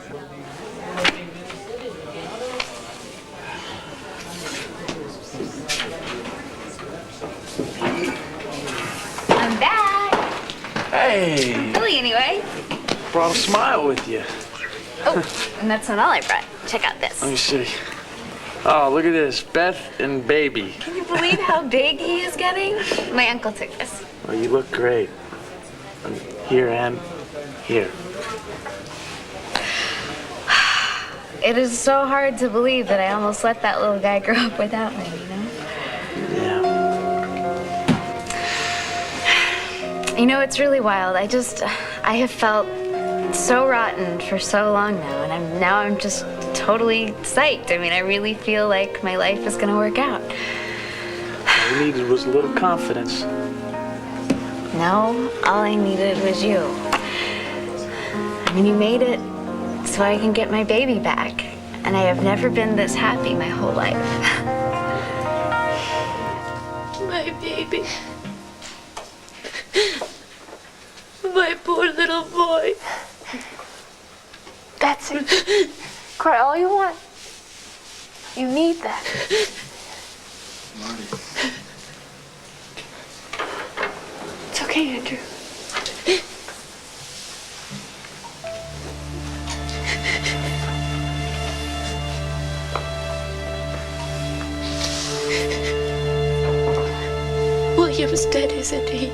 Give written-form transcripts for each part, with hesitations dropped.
I'm back. Hey. Billy, anyway. Brought a smile with you. Oh, and that's not all I brought. Check out this. Let me see. Oh, look at this. Beth and baby. Can you believe how big he is getting? My uncle took this. Oh, you look great. And here and here. It is so hard to believe that I almost let that little guy grow up without me, you know? Yeah. You know, it's really wild. I have felt so rotten for so long now, and I'm just totally psyched. I mean, I really feel like my life is gonna work out. All you needed was a little confidence. No, all I needed was you. I mean, you made it so I can get my baby back, and I have never been this happy my whole life. My baby. My poor little boy. That's it. Cry all you want. You need that. Marty. It's okay, Andrew. William's dead, isn't he?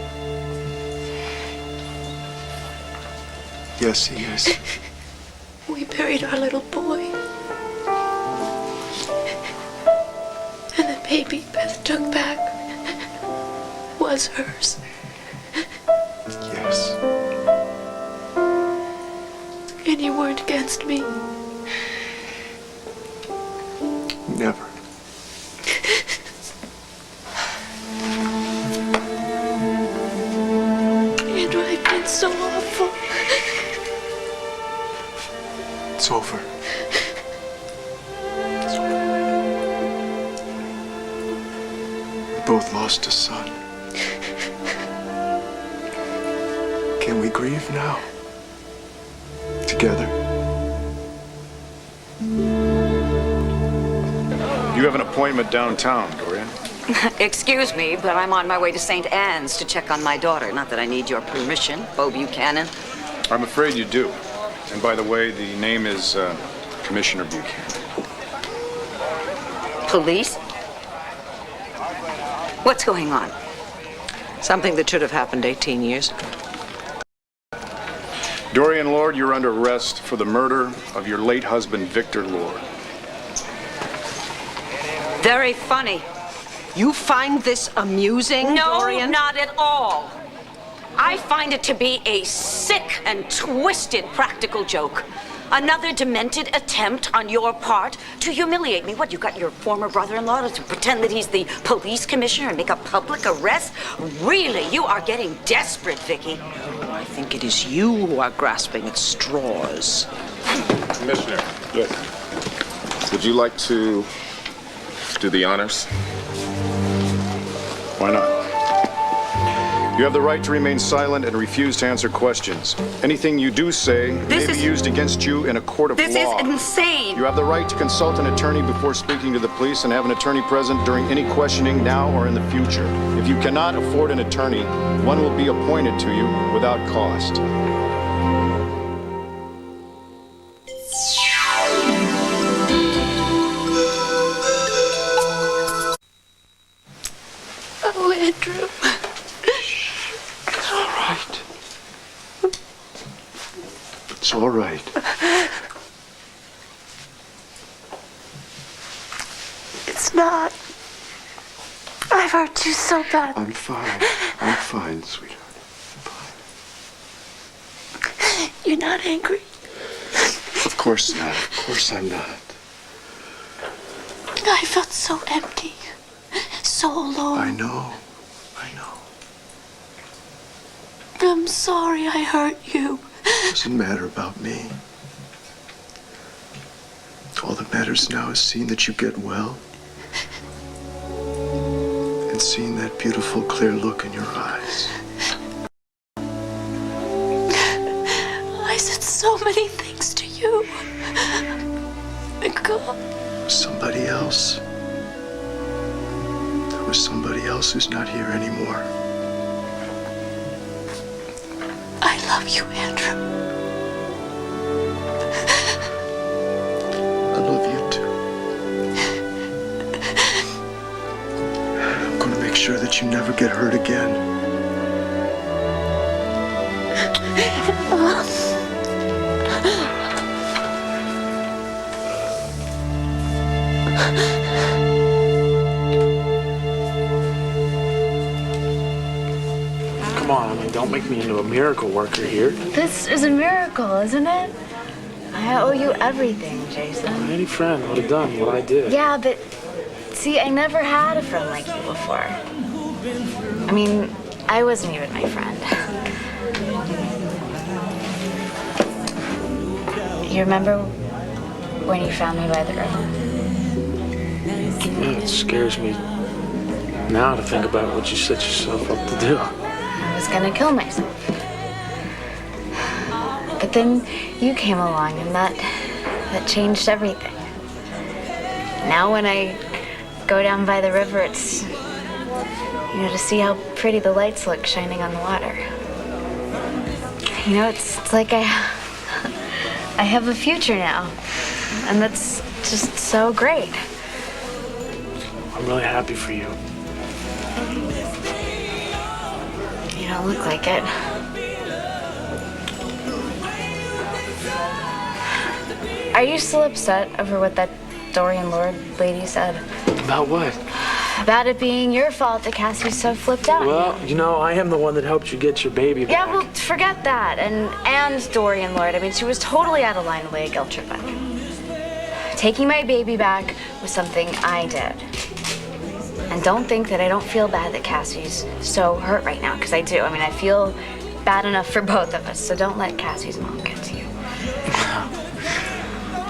Yes, he is. We buried our little boy. And the baby Beth took back was hers. Yes. And you weren't against me. Never. Andrew, I've been so awful. It's over. It's over. We both lost a son. Can we grieve now? Together? You have an appointment downtown, Dorian. Excuse me, but I'm on my way to St. Anne's to check on my daughter. Not that I need your permission, Beau Buchanan. I'm afraid you do. And by the way, the name is Commissioner Buchanan. Police? What's going on? Something that should have happened 18 years ago. Dorian Lord, you're under arrest for the murder of your late husband, Victor Lord. Very funny. You find this amusing, No, Dorian? not at all. I find it to be a sick and twisted practical joke. Another demented attempt on your part to humiliate me. What, you got your former brother-in-law to pretend that he's the police commissioner and make a public arrest? Really, you are getting desperate, Vicky. No, I think it is you who are grasping at straws. Commissioner. Yes. Would you like to do the honors? Why not? You have the right to remain silent and refuse to answer questions. Anything you do say may be used against you in a court of law. This is insane. You have the right to consult an attorney before speaking to the police and have an attorney present during any questioning now or in the future. If you cannot afford an attorney, one will be appointed to you without cost. Oh, Andrew. It's all right. It's not. I've hurt you so bad. I'm fine. I'm fine, sweetheart. I'm fine. You're not angry? Of course not. Of course I'm not. I felt so empty. So alone. I know. I know. I'm sorry I hurt you. It doesn't matter about me. All that matters now is seeing that you get well. And seeing that beautiful, clear look in your eyes. I said so many things to to you. Nicole. Somebody else. There was somebody else who's not here anymore. I love you, Andrew. I love you too. I'm gonna make sure that you never get hurt again. Come on, I mean, don't make me into a miracle worker here. This is a miracle, isn't it? I owe you everything, Jason. Any friend would have done what I did. Yeah, but see, I never had a friend like you before. I mean, I wasn't even my friend. You remember when you found me by the river? Yeah, it scares me now to think about what you set yourself up to do. I was gonna kill myself. But then you came along and that changed everything. Now when I go down by the river, it's, to see how pretty the lights look shining on the water. It's like I have a future now. And that's just so great. I'm really happy for you. You don't look like it. Are you still upset over what that Dorian Lord lady said? About what? About it being your fault that Cassie's so flipped out. Well, I am the one that helped you get your baby back. Yeah, well, forget that. And Dorian Lord. I mean, she was totally out of line the way a guilt trip back. Taking my baby back was something I did. And don't think that I don't feel bad that Cassie's so hurt right now, because I do. I mean, I feel bad enough for both of us, so don't let Cassie's mom get to you.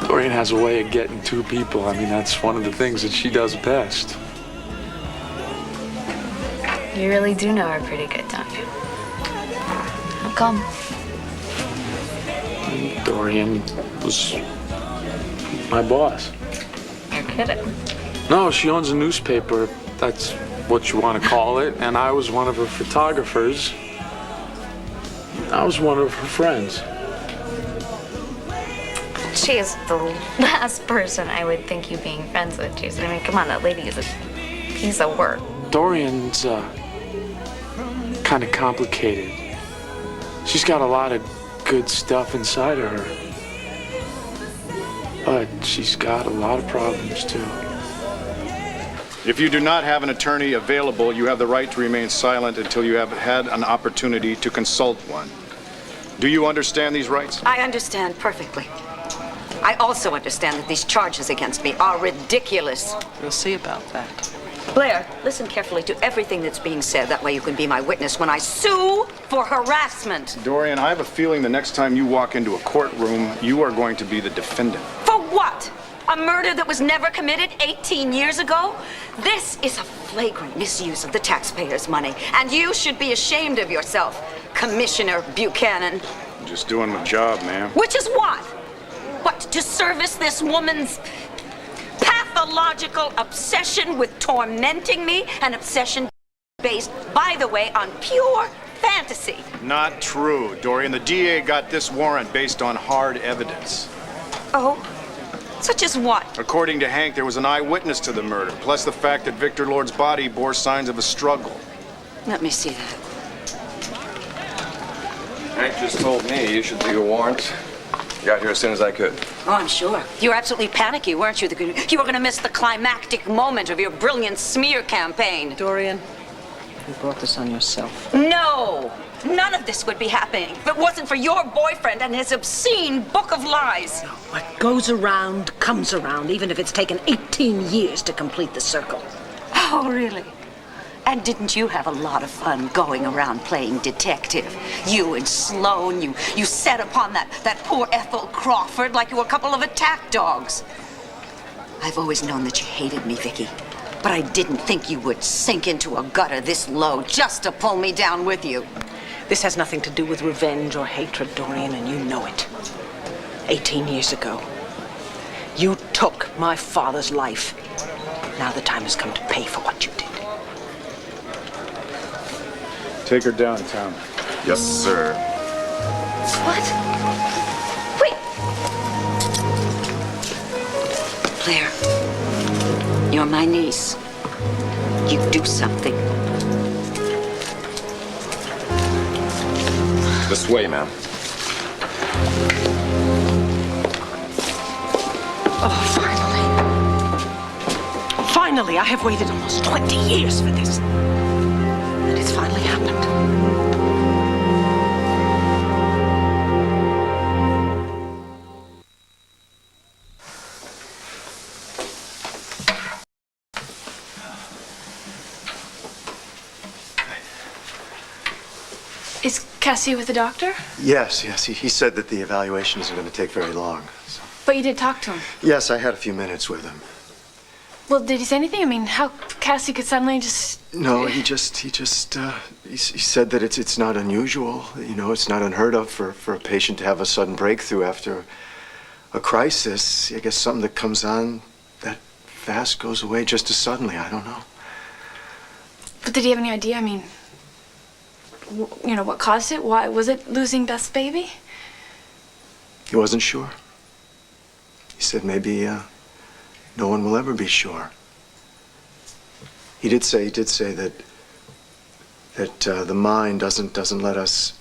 Dorian has a way of getting two people. I mean, that's one of the things that she does best. You really do know her pretty good, don't you? How come? Dorian was my boss. You're kidding. No, she owns a newspaper, if that's what you want to call it, and I was one of her photographers. I was one of her friends. She is the last person I would think you being friends with, Jason. I mean, come on, that lady is a piece of work. Dorian's kind of complicated. She's got a lot of good stuff inside of her. But she's got a lot of problems, too. If you do not have an attorney available, you have the right to remain silent until you have had an opportunity to consult one. Do you understand these rights? I understand perfectly. I also understand that these charges against me are ridiculous. We'll see about that. Blair, listen carefully to everything that's being said. That way you can be my witness when I sue for harassment. Dorian, I have a feeling the next time you walk into a courtroom, you are going to be the defendant. For what? A murder that was never committed 18 years ago? This is a flagrant misuse of the taxpayers' money, and you should be ashamed of yourself, Commissioner Buchanan. I'm just doing my job, ma'am. Which is what? What, to service this woman's pathological obsession with tormenting me? An obsession based, by the way, on pure fantasy. Not true, Dorian. The DA got this warrant based on hard evidence. Oh? Such as what? According to Hank, there was an eyewitness to the murder, plus the fact that Victor Lord's body bore signs of a struggle. Let me see that. Hank just told me you should do your warrants. Got here as soon as I could. Oh, I'm sure. You were absolutely panicky, weren't you? You were going to miss the climactic moment of your brilliant smear campaign. Dorian, you brought this on yourself. No! None of this would be happening if it wasn't for your boyfriend and his obscene book of lies. What goes around comes around, even if it's taken 18 years to complete the circle. Oh, really? And didn't you have a lot of fun going around playing detective? You and Sloan, you set upon that poor Ethel Crawford like you were a couple of attack dogs. I've always known that you hated me, Vicky, but I didn't think you would sink into a gutter this low just to pull me down with you. This has nothing to do with revenge or hatred, Dorian, and you know it. 18 years ago. You took my father's life. Now the time has come to pay for what you did. Take her downtown. Yes, sir. What? Wait. Claire, you're my niece. You do something. This way, ma'am. Oh, finally. Finally, I have waited almost 20 years for this. And it's finally happened. Is Cassie with the doctor? Yes. He said that the evaluation isn't going to take very long. So. But you did talk to him. Yes, I had a few minutes with him. Well, did he say anything? I mean, how Cassie could suddenly just... No, he said that it's not unusual. You know, it's not unheard of for a patient to have a sudden breakthrough after a crisis. I guess something that comes on that fast goes away just as suddenly. I don't know. But did he have any idea? I mean, you know, what caused it? Why? Was it losing Beth's baby? He wasn't sure. He said maybe no one will ever be sure. He did say that the mind doesn't let us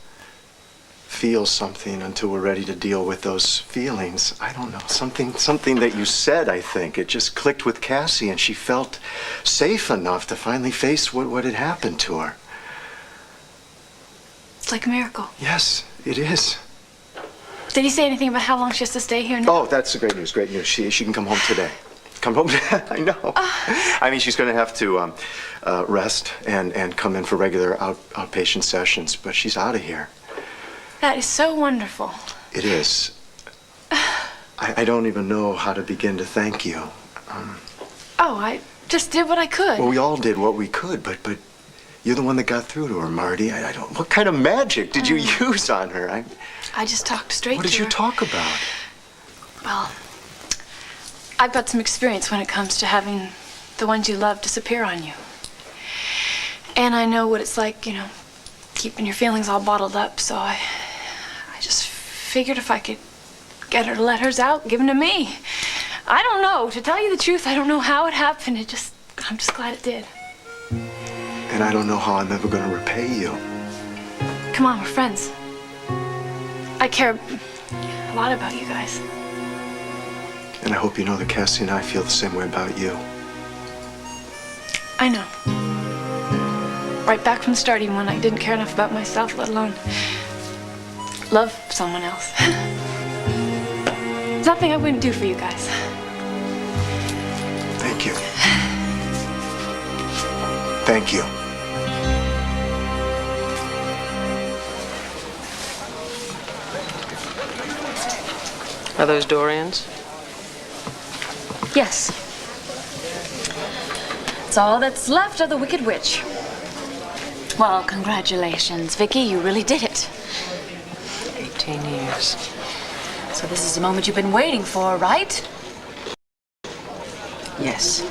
feel something until we're ready to deal with those feelings. I don't know, something that you said, I think. It just clicked with Cassie, and she felt safe enough to finally face what had happened to her. It's like a miracle. Yes, it is. Did he say anything about how long she has to stay here now? Oh, that's great news, great news. She can come home today. Come home? I know. I mean, she's going to have to rest and come in for regular outpatient sessions, but she's out of here. That is so wonderful. It is. I don't even know how to begin to thank you. Oh, I just did what I could. Well, we all did what we could, but you're the one that got through to her, Marty. I don't. What kind of magic did you use on her? I just talked straight to her. What did you talk about? Well, I've got some experience when it comes to having the ones you love disappear on you. And I know what it's like, you know, keeping your feelings all bottled up, so I just figured if I could get her to let hers out, give them to me. I don't know. To tell you the truth, I don't know how it happened. I'm just glad it did. And I don't know how I'm ever going to repay you. Come on, we're friends. I care a lot about you guys. And I hope you know that Cassie and I feel the same way about you. I know. Right back from the start, even when I didn't care enough about myself, let alone love someone else. There's nothing I wouldn't do for you guys. Thank you. Thank you. Are those Dorians? Yes. It's all that's left of the Wicked Witch. Well, congratulations, Vicky. You really did it. 18 years. So this is the moment you've been waiting for, right? Yes.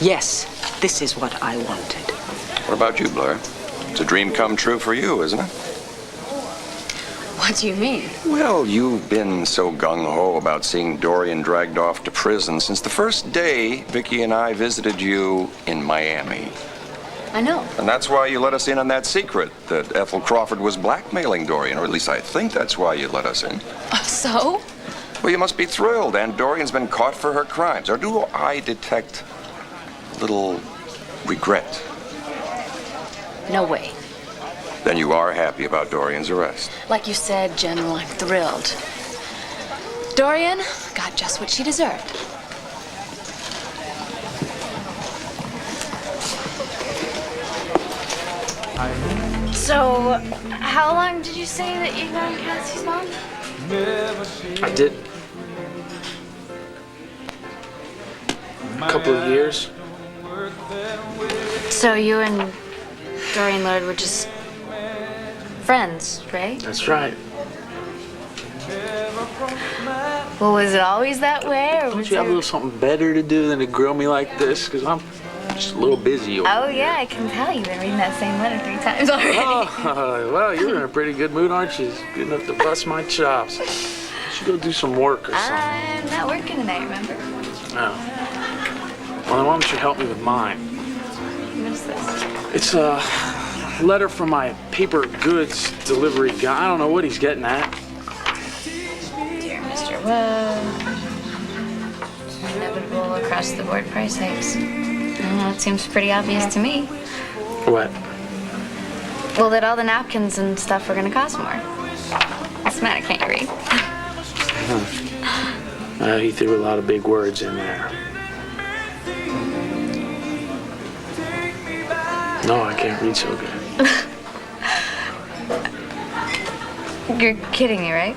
Yes, this is what I wanted. What about you, Blair? It's a dream come true for you, isn't it? What do you mean? Well, you've been so gung-ho about seeing Dorian dragged off to prison since the first day Vicky and I visited you in Miami. I know. And that's why you let us in on that secret, that Ethel Crawford was blackmailing Dorian, or at least I think that's why you let us in. So? Well, you must be thrilled, and Dorian's been caught for her crimes. Or do I detect a little regret? No way. Then you are happy about Dorian's arrest. Like you said, General, I'm thrilled. Dorian got just what she deserved. So, how long did you say that you've known Cassie's mom? I did. A couple of years. So you and Dorian Lord were just friends, right? That's right. Well, was it always that way, or Don't was you have a there... little something better to do than to grill me like this? Because I'm just a little busy. Oh, yeah, I can tell. You've been reading that same letter 3 times already. Oh, well, you're in a pretty good mood, aren't you? Good enough to bust my chops. You should go do some work or something. I'm not working tonight, remember? No. Well, then why don't you help me with mine? What's this? It's a letter from my paper goods delivery guy. I don't know what he's getting at. Dear Mr. Webb, inevitable across-the-board price hikes. I don't know, it seems pretty obvious to me. What? Well, that all the napkins and stuff are gonna cost more. What's the matter, can't you read? He threw a lot of big words in there. No, I can't read so good. You're kidding me, right?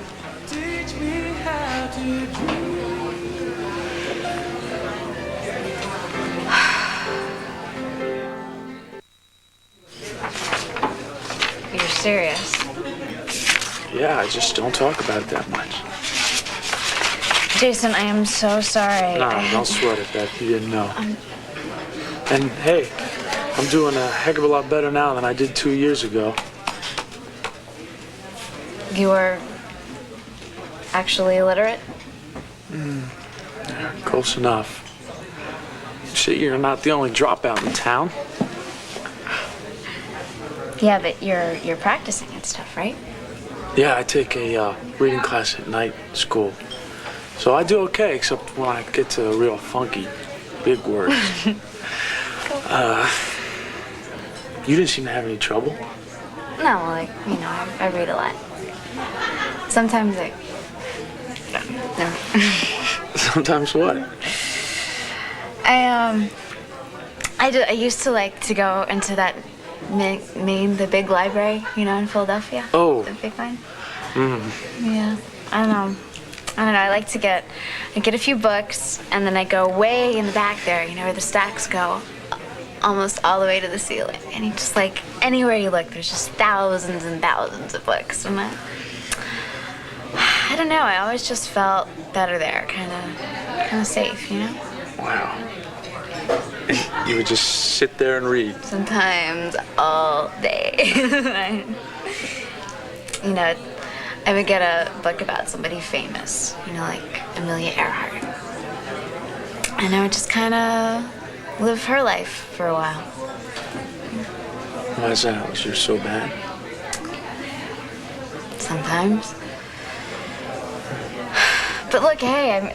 You're serious? Yeah, I just don't talk about it that much. Jason, I am so sorry. Nah, don't sweat it, Beth. You didn't know. And hey, I'm doing a heck of a lot better now than I did 2 years ago. You were actually illiterate? Yeah, close enough. Shit, you're not the only dropout in town. Yeah, but you're practicing and stuff, right? Yeah, I take a reading class at night school. So I do okay, except when I get to real funky, big words. You didn't seem to have any trouble. No, like, you know, I read a lot. Sometimes I... No. Sometimes what? I used to like to go into that the big library, you know, in Philadelphia. Oh. The big one. Mm. Yeah, I don't know. I like to get a few books, and then I go way in the back there, you know, where the stacks go, almost all the way to the ceiling. And you just like, anywhere you look, there's just thousands and thousands of books. And I don't know, I always just felt better there, kind of safe, you know? Wow. You would just sit there and read? Sometimes all day. You know, I would get a book about somebody famous, you know, like Amelia Earhart. And I would just kind of live her life for a while. Why is that? Was she so bad? Sometimes. But look, hey,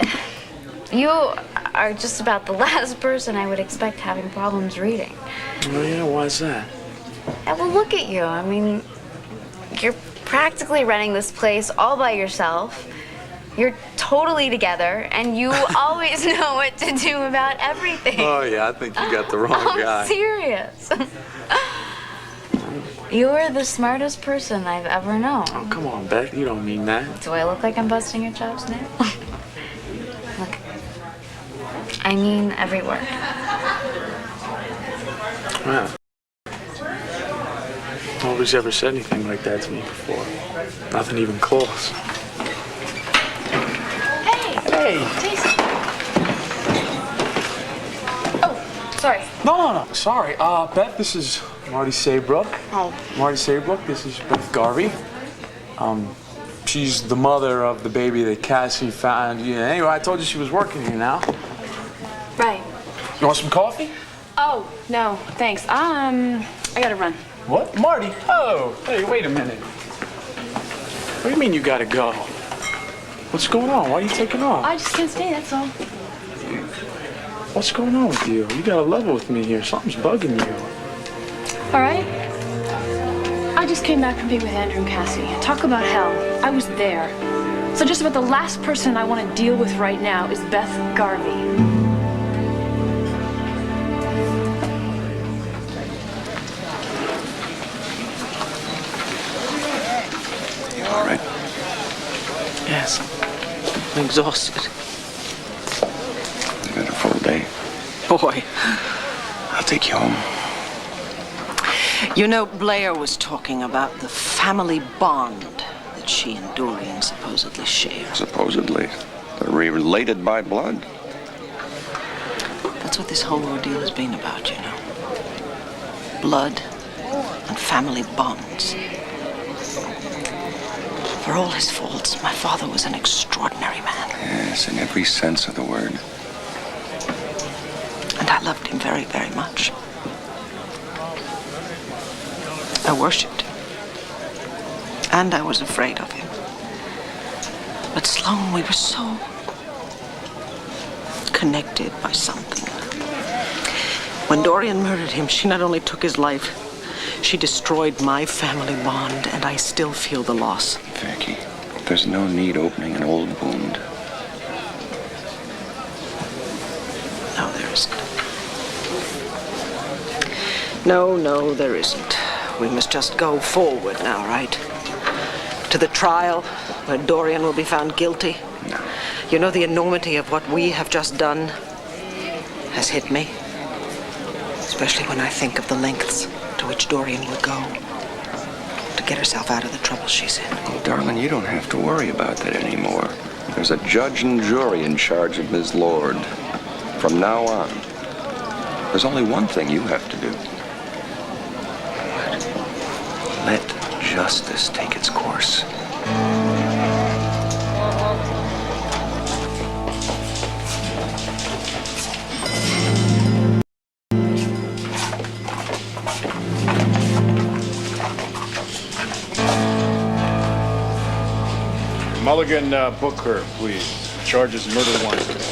you are just about the last person I would expect having problems reading. Oh yeah, why is that? And well, look at you. I mean, you're practically running this place all by yourself. You're totally together, and you always know what to do about everything. Oh yeah, I think you got the wrong guy. I'm serious. You're the smartest person I've ever known. Oh, come on, Beth. You don't mean that. Do I look like I'm busting your chops now? Look, I mean every word. Wow. Nobody's ever said anything like that to me before. Nothing even close. Hey, Jason. Oh, sorry. No. Sorry. Beth, this is Marty Saybrook. Oh. Marty Saybrook, this is Beth Garvey. She's the mother of the baby that Cassie found. Yeah, anyway, I told you she was working here now. Right. You want some coffee? Oh, no, thanks. I gotta run. What? Marty? Oh, hey, wait a minute. What do you mean you gotta go? What's going on? Why are you taking off? I just can't stay, that's all. What's going on with you? You got a level with me here. Something's bugging you. All right. I just came back from being with Andrew and Cassie. Talk about hell. I was there. So just about the last person I want to deal with right now is Beth Garvey. You all right? Yes. I'm exhausted. You've had a full day. Boy. I'll take you home. You know, Blair was talking about the family bond that she and Dorian supposedly share. Supposedly. Related by blood? That's what this whole ordeal has been about, you know. Blood and family bonds. For all his faults, my father was an extraordinary man. Yes, in every sense of the word. And I loved him very, very much. I worshipped him. And I was afraid of him. But Sloan, we were so connected by something. When Dorian murdered him, she not only took his life, she destroyed my family bond, and I still feel the loss. Vicky, there's no need opening an old wound. No, there isn't. No, there isn't. We must just go forward now, right? To the trial, where Dorian will be found guilty. No. You know, the enormity of what we have just done has hit me. Especially when I think of the lengths to which Dorian will go to get herself out of the trouble she's in. Oh, darling, you don't have to worry about that anymore. There's a judge and jury in charge of Ms. Lord. From now on, there's only one thing you have to do. Let justice take its course. Mulligan, book her, please. Charges murder warrant.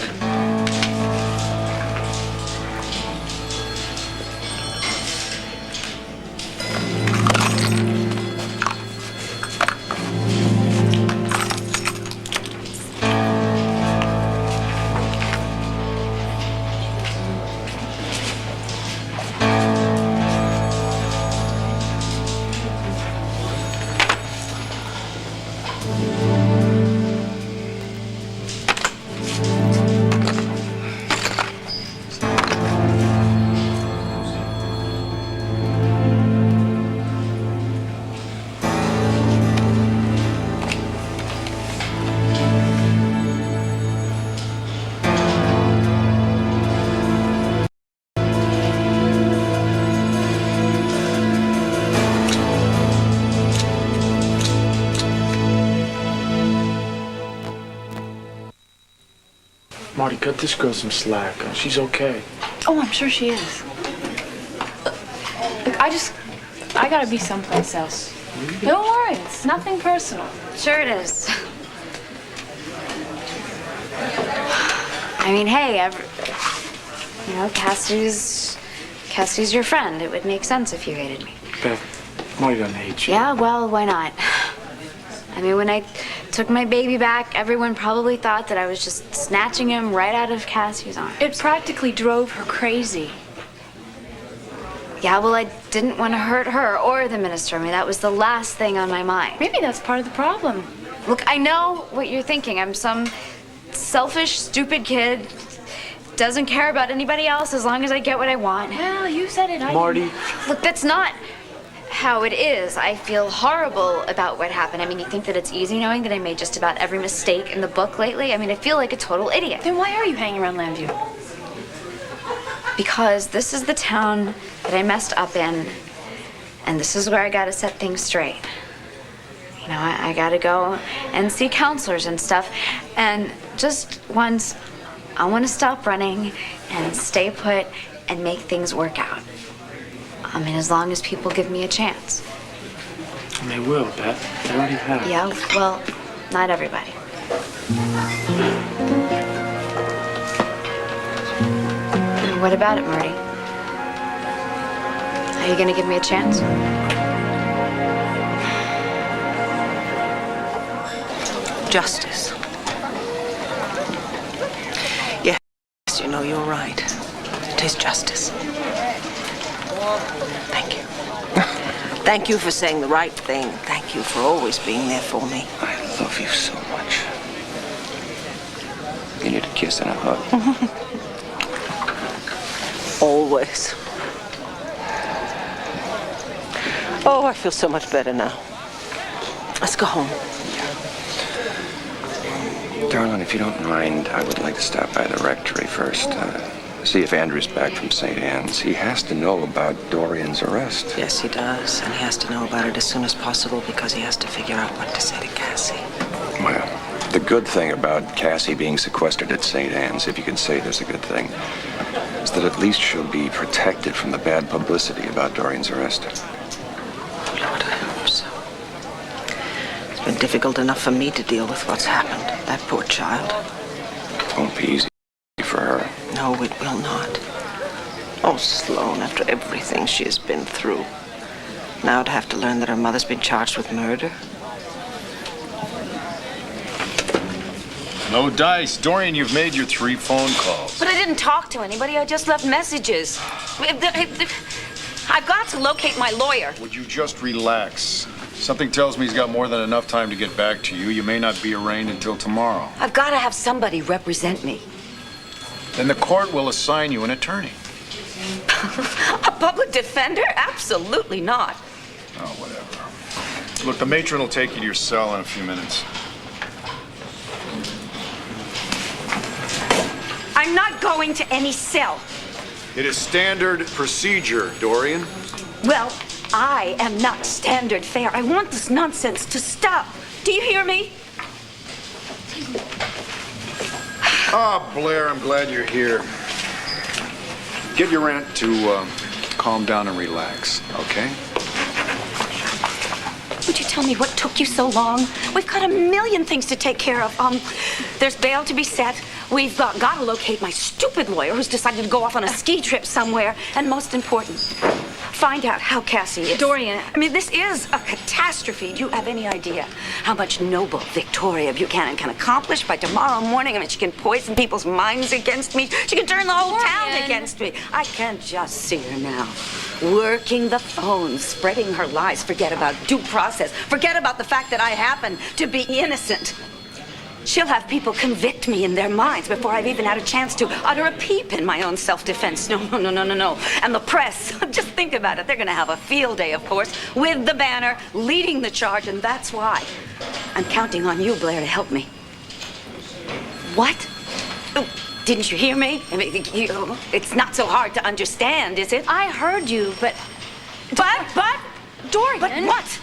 Marty, cut this girl some slack. She's okay. Oh, I'm sure she is. Look, I gotta be someplace else. Don't worry, it's nothing personal. Sure it is. I mean, hey, you know, Cassie's your friend. It would make sense if you hated me. Beth, Marty doesn't hate you. Yeah, well, why not? I mean, when I took my baby back, everyone probably thought that I was just snatching him right out of Cassie's arms. It practically drove her crazy. Yeah, well, I didn't want to hurt her or the minister. I mean, that was the last thing on my mind. Maybe that's part of the problem. Look, I know what you're thinking. I'm some selfish, stupid kid. Doesn't care about anybody else as long as I get what I want. Well, you said it. Marty. Look, that's not how it is. I feel horrible about what happened. I mean, you think that it's easy knowing that I made just about every mistake in the book lately? I mean, I feel like a total idiot. Then why are you hanging around Lambview? Because this is the town that I messed up in, and this is where I gotta set things straight. You know, I gotta go and see counselors and stuff, and just once, I wanna stop running and stay put and make things work out. I mean, as long as people give me a chance. And they will, Beth. They already have. Yeah, well, not everybody. What about it, Marty? Are you gonna give me a chance? Justice. Yes, you know, you're right. It is justice. Thank you. Thank you for saying the right thing. Thank you for always being there for me. I love you so much. You need a kiss and a hug. Always. Oh, I feel so much better now. Let's go home. Darling, if you don't mind, I would like to stop by the rectory first. See if Andrew's back from St. Anne's. He has to know about Dorian's arrest. Yes, he does. And he has to know about it as soon as possible because he has to figure out what to say to Cassie. Well, the good thing about Cassie being sequestered at St. Anne's, if you could say there's a good thing, is that at least she'll be protected from the bad publicity about Dorian's arrest. Oh, Lord, I hope so. It's been difficult enough for me to deal with what's happened. That poor child. It won't be easy for her. No, it will not. Oh, Sloane, after everything she has been through. Now to have to learn that her mother's been charged with murder. No dice. Dorian, you've made your 3 phone calls. But I didn't talk to anybody. I just left messages. I've got to locate my lawyer. Would you just relax? Something tells me he's got more than enough time to get back to you. You may not be arraigned until tomorrow. I've got to have somebody represent me. Then the court will assign you an attorney. A public defender? Absolutely not. Oh, whatever. Look, the matron will take you to your cell in a few minutes. I'm not going to any cell. It is standard procedure, Dorian. Well, I am not standard fare. I want this nonsense to stop. Do you hear me? Ah, Blair, I'm glad you're here. Get your aunt to calm down and relax, okay? Would you tell me what took you so long? We've got a million things to take care of. There's bail to be set. We've got to locate my stupid lawyer who's decided to go off on a ski trip somewhere. And most important, find out how Cassie is. Dorian. I mean, this is a catastrophe. Do you have any idea how much noble Victoria Buchanan can accomplish by tomorrow morning? I mean, she can poison people's minds against me. She can turn the whole town against me. I can just see her now. Working the phones, spreading her lies. Forget about due process. Forget about the fact that I happen to be innocent. She'll have people convict me in their minds before I've even had a chance to utter a peep in my own self-defense. No. And the press, just think about it. They're going to have a field day, of course, with the banner, leading the charge, and that's why I'm counting on you, Blair, to help me. What? Oh, didn't you hear me? I mean, it's not so hard to understand, is it? I heard you, but Dorian. But what?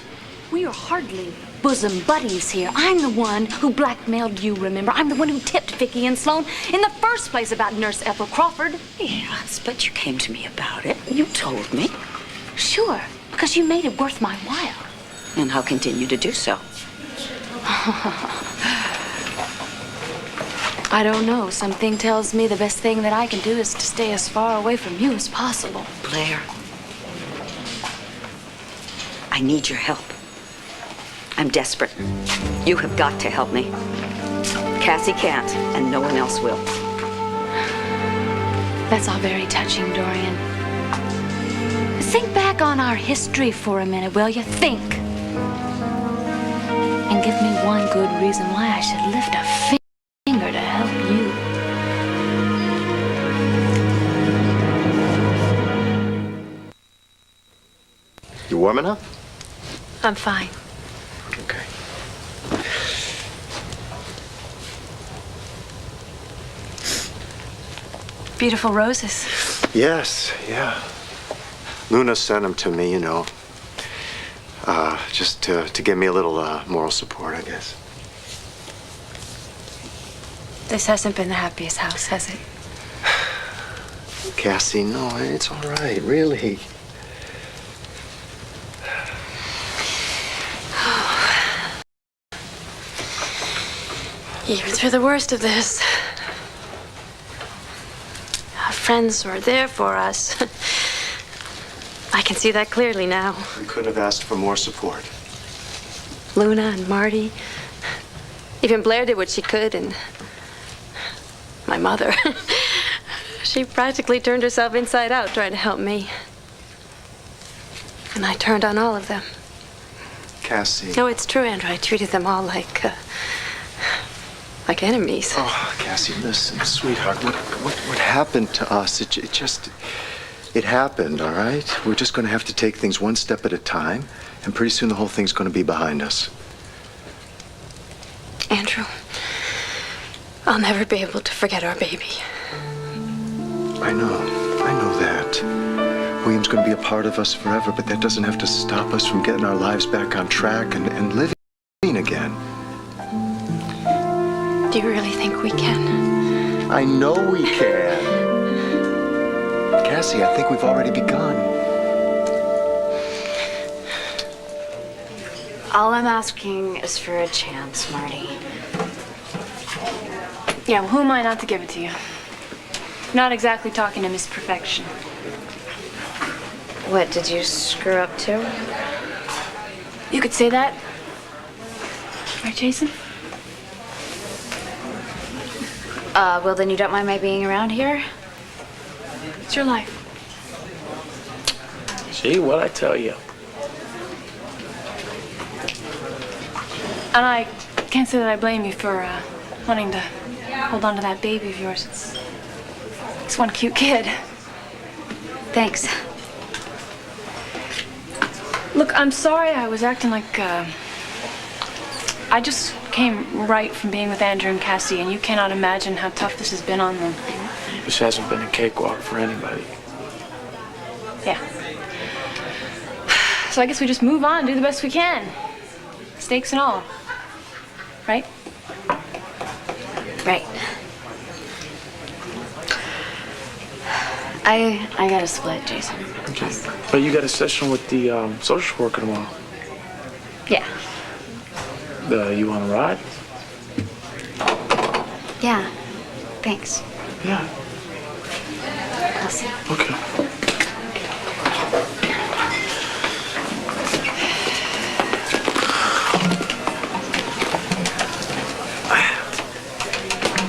We are hardly bosom buddies here. I'm the one who blackmailed you, remember? I'm the one who tipped Vicky and Sloane in the first place about Nurse Ethel Crawford. Yes, but you came to me about it. You told me. Sure, because you made it worth my while. And I'll continue to do so. I don't know. Something tells me the best thing that I can do is to stay as far away from you as possible. Blair, I need your help. I'm desperate. You have got to help me. Cassie can't, and no one else will. That's all very touching, Dorian. Think back on our history for a minute, will you? Think. And give me one good reason why I should lift a finger to help you. You warm enough? I'm fine. Okay. Beautiful roses. Yes, yeah. Luna sent them to me, you know. Just to give me a little moral support, I guess. This hasn't been the happiest house, has it? Cassie, no, it's all right, really. Even through the worst of this, our friends were there for us. I can see that clearly now. We couldn't have asked for more support. Luna and Marty. Even Blair did what she could, and my mother. She practically turned herself inside out trying to help me. And I turned on all of them. Cassie. No, it's true, Andrew. I treated them all like enemies. Oh, Cassie, listen, sweetheart. What happened to us? It happened, all right? We're just going to have to take things one step at a time, and pretty soon the whole thing's going to be behind us. Andrew, I'll never be able to forget our baby. I know that. William's going to be a part of us forever, but that doesn't have to stop us from getting our lives back on track and living again. Do you really think we can? I know we can. Cassie, I think we've already begun. All I'm asking is for a chance, Marty. Yeah, well, who am I not to give it to you? Not exactly talking to Miss Perfection. What, did you screw up too? You could say that. Right, Jason? Well, then you don't mind my being around here? It's your life. See what I tell you. And I can't say that I blame you for wanting to hold on to that baby of yours. It's one cute kid. Thanks. Look, I'm sorry I was acting like, I just came right from being with Andrew and Cassie, and you cannot imagine how tough this has been on them. This hasn't been a cakewalk for anybody. Yeah. So I guess we just move on, do the best we can. Stakes and all. Right? Right. I gotta split, Jason. Okay. But you got a session with the social worker tomorrow. Yeah. You want to ride? Yeah. Thanks. Yeah. I'll see. Okay.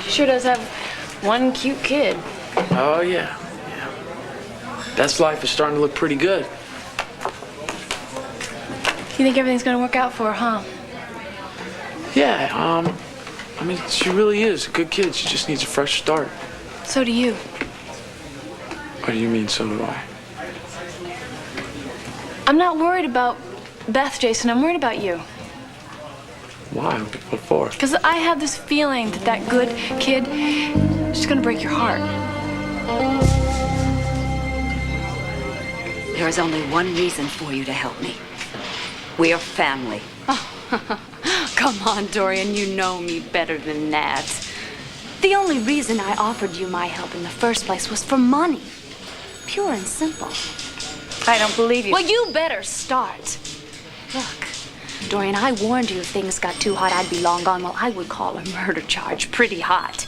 She sure does have one cute kid. Oh, yeah. That's life is starting to look pretty good. You think everything's gonna work out for her, huh? Yeah, I mean, she really is a good kid. She just needs a fresh start. So do you. What do you mean, so do I? I'm not worried about Beth, Jason. I'm worried about you. Why? What for? Because I have this feeling that that good kid is just gonna break your heart. There is only one reason for you to help me. We are family. Come on, Dorian, you know me better than that. The only reason I offered you my help in the first place was for money. Pure and simple. I don't believe you. Well, you better start. Look, Dorian, I warned you if things got too hot, I'd be long gone. Well, I would call a murder charge pretty hot.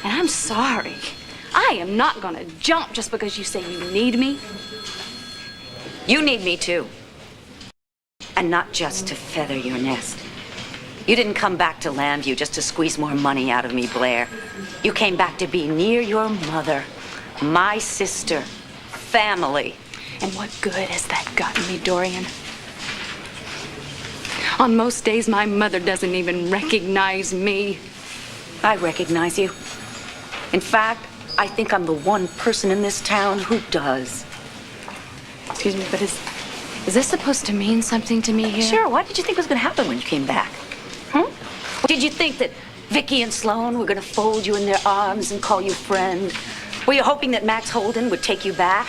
And I'm sorry. I am not gonna jump just because you say you need me. You need me too. And not just to feather your nest. You didn't come back to Lambview just to squeeze more money out of me, Blair. You came back to be near your mother, my sister, family. And what good has that gotten me, Dorian? On most days, my mother doesn't even recognize me. I recognize you. In fact, I think I'm the one person in this town who does. Excuse me, but is this supposed to mean something to me here? Sure, what did you think was going to happen when you came back? Did you think that Vicky and Sloan were going to fold you in their arms and call you friend? Were you hoping that Max Holden would take you back?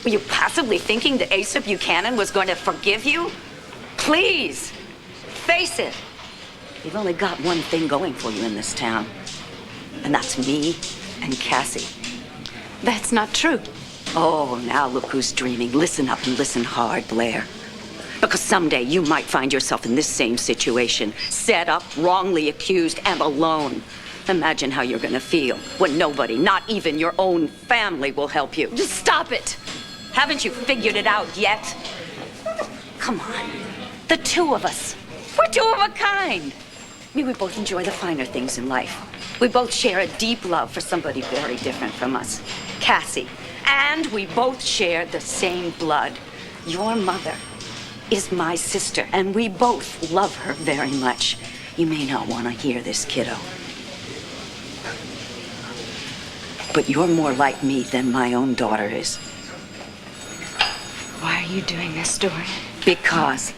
Were you possibly thinking that Asa Buchanan was going to forgive you? Please, face it. You've only got one thing going for you in this town, and that's me and Cassie. That's not true. Oh, now look who's dreaming. Listen up and listen hard, Blair. Because someday you might find yourself in this same situation, set up, wrongly accused, and alone. Imagine how you're gonna feel when nobody, not even your own family, will help you. Just stop it. Haven't you figured it out yet? Come on, the two of us. We're two of a kind. I mean, we both enjoy the finer things in life. We both share a deep love for somebody very different from us, Cassie. And we both share the same blood. Your mother is my sister, and we both love her very much. You may not want to hear this, kiddo. But you're more like me than my own daughter is. Why are you doing this, Dorian? Because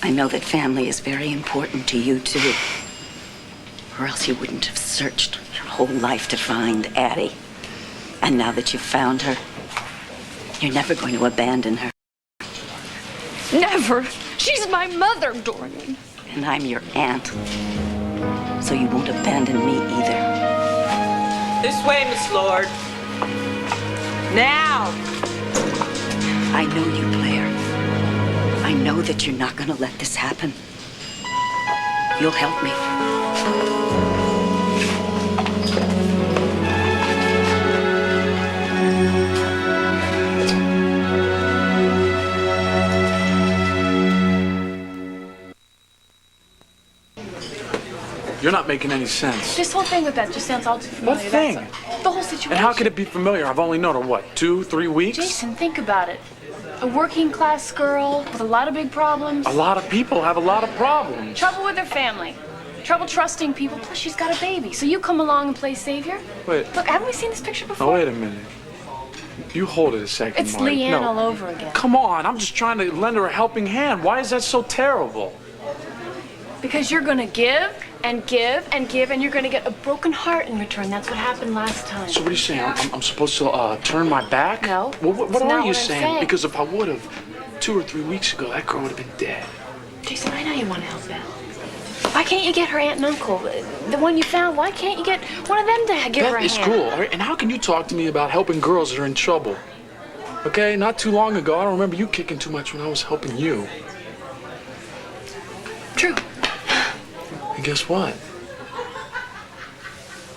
I know that family is very important to you, too. Or else you wouldn't have searched your whole life to find Addie. And now that you've found her, you're never going to abandon her. Never. She's my mother, Dorian. And I'm your aunt. So you won't abandon me either. This way, Miss Lord. Now! I know you, Blair. I know that you're not going to let this happen. You'll help me. You're not making any sense. This whole thing with that just sounds all too familiar. What thing? The whole situation. And how could it be familiar? I've only known her, what, 2-3 weeks? Jason, think about it. A working class girl with a lot of big problems. A lot of people have a lot of problems. Trouble with her family. Trouble trusting people. Plus, she's got a baby. So you come along and play savior? Wait. Look, haven't we seen this picture before? Oh, wait a minute. You hold it a second, It's Marty. Leanne No. all over again. Come on, I'm just trying to lend her a helping hand. Why is that so terrible? Because you're gonna give and give and give, and you're gonna get a broken heart in return. That's what happened last time. So what are you saying? I'm supposed to turn my back? No. Well, what That's are not you what I'm saying? Because if I would have, 2 or 3 weeks ago, that girl would have been dead. Jason, I know you want to help Belle. Why can't you get her aunt and uncle, the one you found? Why can't you get one of them to give her a hand? That is cool. All right? And how can you talk to me about helping girls that are in trouble? Okay, not too long ago, I don't remember you kicking too much when I was helping you. True. And guess what?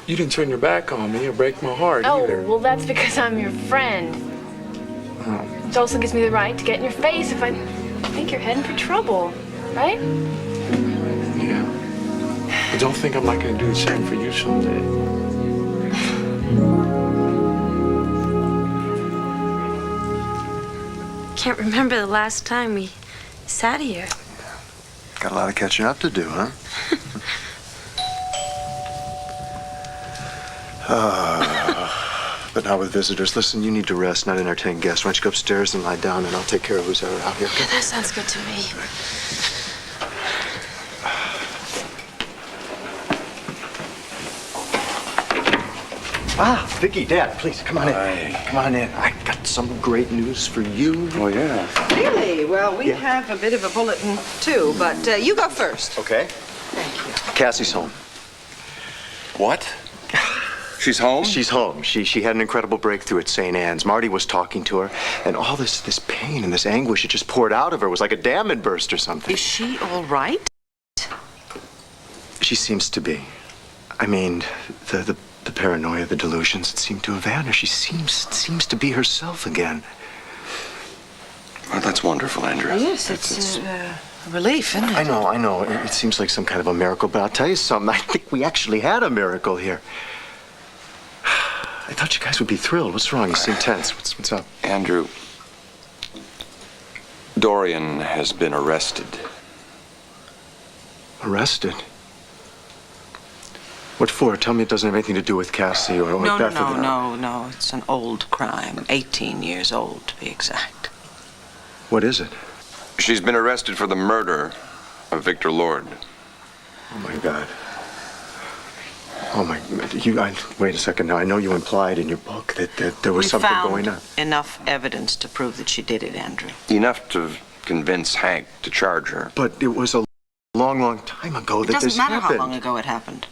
You didn't turn your back on me or break my heart Oh, either. well, that's because I'm your friend. Oh. Which also gives me the right to get in your face if I think you're heading for trouble, right? Yeah. But don't think I'm not going to do the same for you someday. Can't remember the last time we sat here. Got a lot of catching up to do, huh? But not with visitors. Listen, you need to rest, not entertain guests. Why don't you go upstairs and lie down, and I'll take care of who's ever out here. Okay? That sounds good to me. Ah, Vicky, Dad, please, come on in. Come on in. I got some great news for you. Oh, yeah. Really? Well, we have a bit of a bulletin, too, but you go first. Okay. Thank you. Cassie's home. What? She's home? She's home. She had an incredible breakthrough at St. Anne's. Marty was talking to her, and all this pain and this anguish, it just poured out of her. It was like a dam had burst or something. Is she all right? She seems to be. I mean, the paranoia, the delusions, it seemed to have vanished. She seems to be herself again. Well, that's wonderful, Andrew. Yes, it's a relief, isn't it? I know. It seems like some kind of a miracle, but I'll tell you something. I think we actually had a miracle here. I thought you guys would be thrilled. What's wrong? You seem tense. What's up? Andrew, Dorian has been arrested. Arrested? What for? Tell me it doesn't have anything to do with Cassie or No, Beth. no. It's an old crime. 18 years old, to be exact. What is it? She's been arrested for the murder of Victor Lord. Oh, my God. Oh, my... wait a second now. I know you implied in your book that there was something going on. We found enough evidence to prove that she did it, Andrew. Enough to convince Hank to charge her. But it was a long time ago that this happened. It doesn't matter how long ago it happened.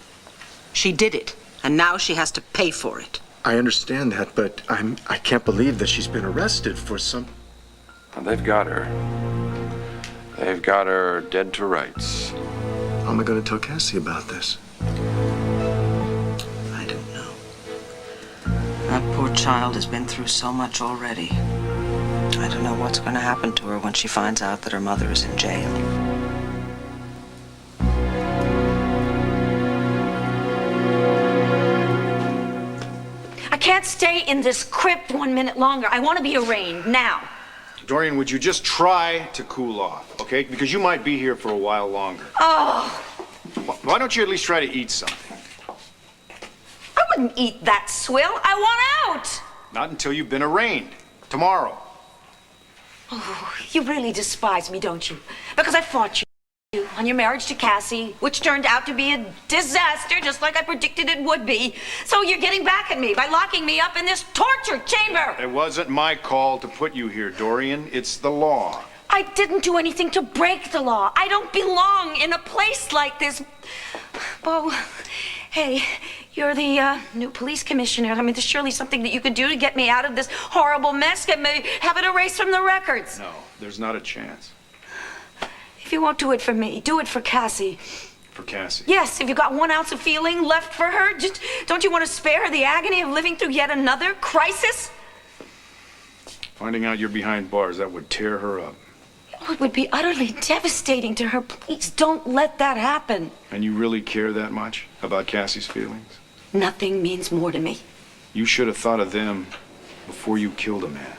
She did it, and now she has to pay for it. I understand that, but I can't believe that she's been arrested for some... Well, they've got her. They've got her dead to rights. How am I going to tell Cassie about this? I don't know. That poor child has been through so much already. I don't know what's going to happen to her when she finds out that her mother is in jail. I can't stay in this crypt 1 minute longer. I want to be arraigned now. Dorian, would you just try to cool off, okay? Because you might be here for a while longer. Oh, Why don't you at least try to eat something? I wouldn't eat that swill. I want out. Not until you've been arraigned. Tomorrow. Oh, you really despise me, don't you? Because I fought you. on your marriage to Cassie, which turned out to be a disaster, just like I predicted it would be. So you're getting back at me by locking me up in this torture chamber. It wasn't my call to put you here, Dorian. It's the law. I didn't do anything to break the law. I don't belong in a place like this. Bo, hey, you're the new police commissioner. I mean, there's surely something that you could do to get me out of this horrible mess. Get me, have it erased from the records. No, there's not a chance. If you won't do it for me, do it for Cassie. For Cassie? Yes, if you've got 1 ounce of feeling left for her, just, don't you want to spare her the agony of living through yet another crisis? Finding out you're behind bars, that would tear her up. Oh, it would be utterly devastating to her. Please don't let that happen. And you really care that much about Cassie's feelings? Nothing means more to me. You should have thought of them before you killed a man.